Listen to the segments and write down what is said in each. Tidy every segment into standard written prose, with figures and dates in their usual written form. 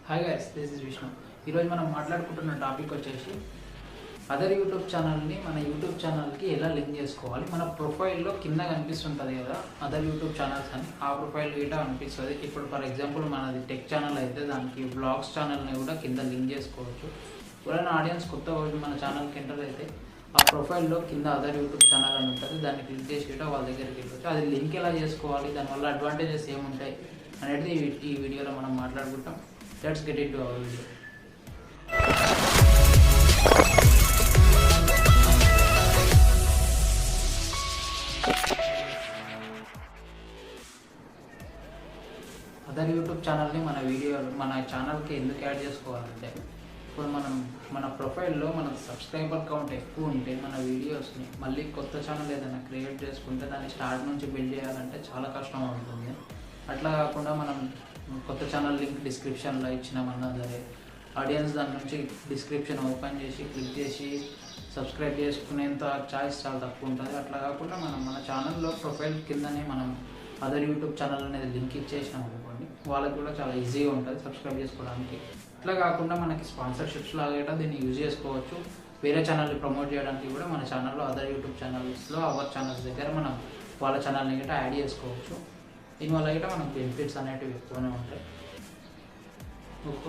Hi guys, this is Vishnu. ఈరోజు మనం మాట్లాడుకుంటున్న టాపిక్ వచ్చేసి అదర్ యూట్యూబ్ ఛానల్ని మన యూట్యూబ్ ఛానల్కి ఎలా లింక్ చేసుకోవాలి. మన ప్రొఫైల్లో కింద కనిపిస్తుంటుంది కదా అదర్ యూట్యూబ్ ఛానల్స్ అని, ఆ ప్రొఫైల్ గిట్ట అనిపిస్తుంది. ఇప్పుడు ఫర్ ఎగ్జాంపుల్ మనది టెక్ ఛానల్ అయితే దానికి బ్లాగ్స్ ఛానల్ని కూడా కింద లింక్ చేసుకోవచ్చు. ఎవరైనా ఆడియన్స్ కొత్త వచ్చి మన ఛానల్కి ఎంటర్ అయితే ఆ ప్రొఫైల్లో కింద అదర్ యూట్యూబ్ ఛానల్ అని ఉంటుంది, దాన్ని క్లిక్ చేసి గిట్ట వాళ్ళ దగ్గరికి వెళ్ళవచ్చు. అది లింక్ ఎలా చేసుకోవాలి, దానివల్ల అడ్వాంటేజెస్ ఏముంటాయి అనేది ఈ వీడియోలో మనం మాట్లాడుకుంటాం. Let's get into our video. Other YouTube ఛానల్ని మన ఛానల్కి ఎందుకు యాడ్ చేసుకోవాలంటే, ఇప్పుడు మన ప్రొఫైల్లో మన సబ్స్క్రైబర్ కౌంట్ ఎక్కువ ఉంటే మన వీడియోస్ని మళ్ళీ కొత్త ఛానల్ ఏదైనా క్రియేట్ చేసుకుంటే దాన్ని స్టార్ట్ నుంచి బిల్డ్ చేయాలంటే చాలా కష్టం అవుతుంది. అట్లా కాకుండా మనం కొత్త ఛానల్ లింక్ డిస్క్రిప్షన్లో ఇచ్చినామన్నా సరే, ఆడియన్స్ దాని నుంచి డిస్క్రిప్షన్ ఓపెన్ చేసి క్లిక్ చేసి సబ్స్క్రైబ్ చేసుకునేంత ఛాయిస్ చాలా తక్కువ ఉంటుంది. అట్లా కాకుండా మన ఛానల్లో ప్రొఫైల్ కిందనే మనం అదర్ యూట్యూబ్ ఛానల్ అనేది లింక్ ఇచ్చేసినాం అనుకోండి, వాళ్ళకి కూడా చాలా ఈజీగా ఉంటుంది సబ్స్క్రైబ్ చేసుకోవడానికి. ఇట్లా కాకుండా మనకి స్పాన్సర్షిప్స్ లాగా దీన్ని యూజ్ చేసుకోవచ్చు. వేరే ఛానల్ని ప్రమోట్ చేయడానికి కూడా మన ఛానల్లో అదర్ యూట్యూబ్ ఛానల్స్లో అవర్ ఛానల్స్ దగ్గర మనం వాళ్ళ ఛానల్ని గట్రా యాడ్ చేసుకోవచ్చు. దీనివల్ల అయితే మనకు బెనిఫిట్స్ అనేటివి ఎక్కువనే ఉంటాయి.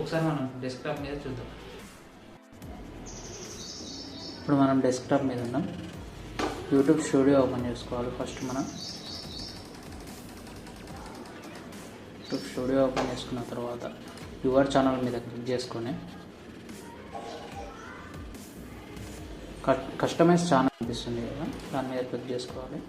ఒకసారి మనం డెస్క్టాప్ మీద చూద్దాం. ఇప్పుడు మనం డెస్క్టాప్ మీద ఉన్నాం. యూట్యూబ్ స్టూడియో ఓపెన్ చేసుకోవాలి. ఫస్ట్ మనం యూట్యూబ్ స్టూడియో ఓపెన్ చేసుకున్న తర్వాత యువర్ ఛానల్ మీద క్లిక్ చేసుకొని కస్టమైజ్ ఛానల్ అనిపిస్తుంది కదా, దాని మీద క్లిక్ చేసుకోవాలి.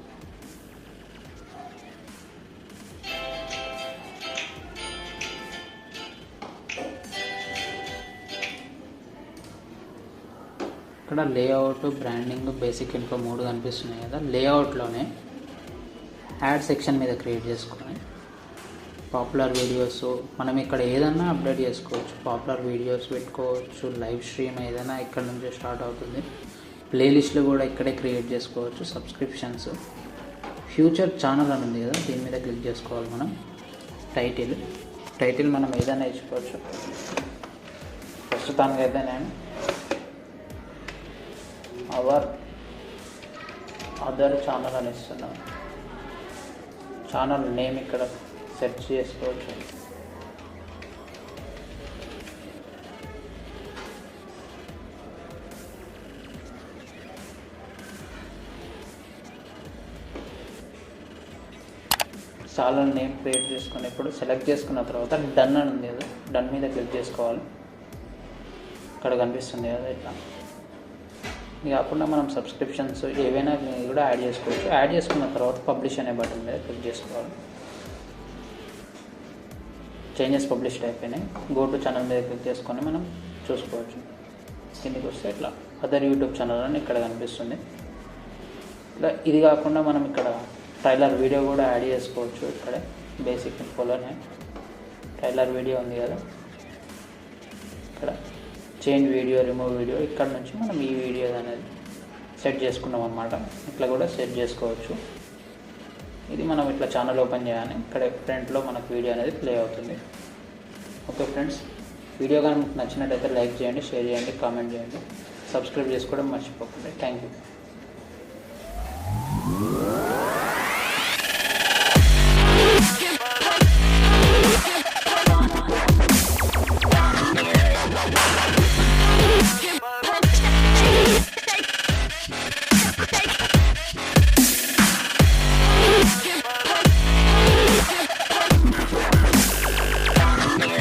ఇక్కడ లేఅవుట్, బ్రాండింగ్, బేసిక్ ఇన్ఫో 3 కనిపిస్తున్నాయి కదా. లేఅవుట్లోనే యాడ్ సెక్షన్ మీద క్రియేట్ చేసుకొని పాపులర్ వీడియోస్ మనం ఇక్కడ ఏదైనా అప్డేట్ చేసుకోవచ్చు. పాపులర్ వీడియోస్ పెట్టుకోవచ్చు, లైవ్ స్ట్రీమ్ ఏదైనా ఇక్కడ నుంచి స్టార్ట్ అవుతుంది. ప్లేలిస్ట్లు కూడా ఇక్కడే క్రియేట్ చేసుకోవచ్చు. సబ్స్క్రిప్షన్స్, ఫ్యూచర్ ఛానల్ అని ఉంది కదా, దీని మీద క్లిక్ చేసుకోవాలి. మనం టైటిల్ మనం ఏదైనా ఇచ్చుకోవచ్చు. ప్రస్తుతానికి అయితే నేను అవర్ అదర్ ఛానల్ అని ఇస్తున్నాను. ఛానల్ నేమ్ ఇక్కడ సెర్చ్ చేసుకోవచ్చు. ఛానల్ నేమ్ క్రియేట్ చేసుకుని ఇప్పుడు సెలెక్ట్ చేసుకున్న తర్వాత డన్ అని ఉంది కదా, డన్ మీద క్లిక్ చేసుకోవాలి. ఇక్కడ కనిపిస్తుంది కదా ఇట్లా. ఇది కాకుండా మనం సబ్స్క్రిప్షన్స్ ఏవైనా కూడా యాడ్ చేసుకోవచ్చు. యాడ్ చేసుకున్న తర్వాత పబ్లిష్ అనే బటన్ మీద క్లిక్ చేసుకోవాలి. చేంజెస్ పబ్లిష్డ్ అయిపోయినాయి. గో టు ఛానల్ మీద క్లిక్ చేసుకొని మనం చూసుకోవచ్చు. కిందికి వస్తే ఇట్లా అదర్ యూట్యూబ్ ఛానల్ అని ఇక్కడ కనిపిస్తుంది. ఇట్లా ఇది కాకుండా మనం ఇక్కడ ట్రైలర్ వీడియో కూడా యాడ్ చేసుకోవచ్చు. ఇక్కడే బేసిక్ ఇన్ఫోలోనే ట్రైలర్ వీడియో ఉంది కదా, ఇక్కడ చేంజ్ వీడియో, రిమూవ్ వీడియో, ఇక్కడ నుంచి మనం ఈ వీడియో అనేది సెట్ చేసుకున్నాం అన్నమాట. ఇట్లా కూడా సెట్ చేసుకోవచ్చు. ఇది మనం ఇట్లా ఛానల్ ఓపెన్ చేయాలి. ఇక్కడ ఫ్రంట్లో మనకు వీడియో అనేది ప్లే అవుతుంది. ఓకే ఫ్రెండ్స్, వీడియో కానీ మీకు నచ్చినట్టయితే లైక్ చేయండి, షేర్ చేయండి, కామెంట్ చేయండి, సబ్స్క్రైబ్ చేసుకోవడం మర్చిపోకండి. Thank you.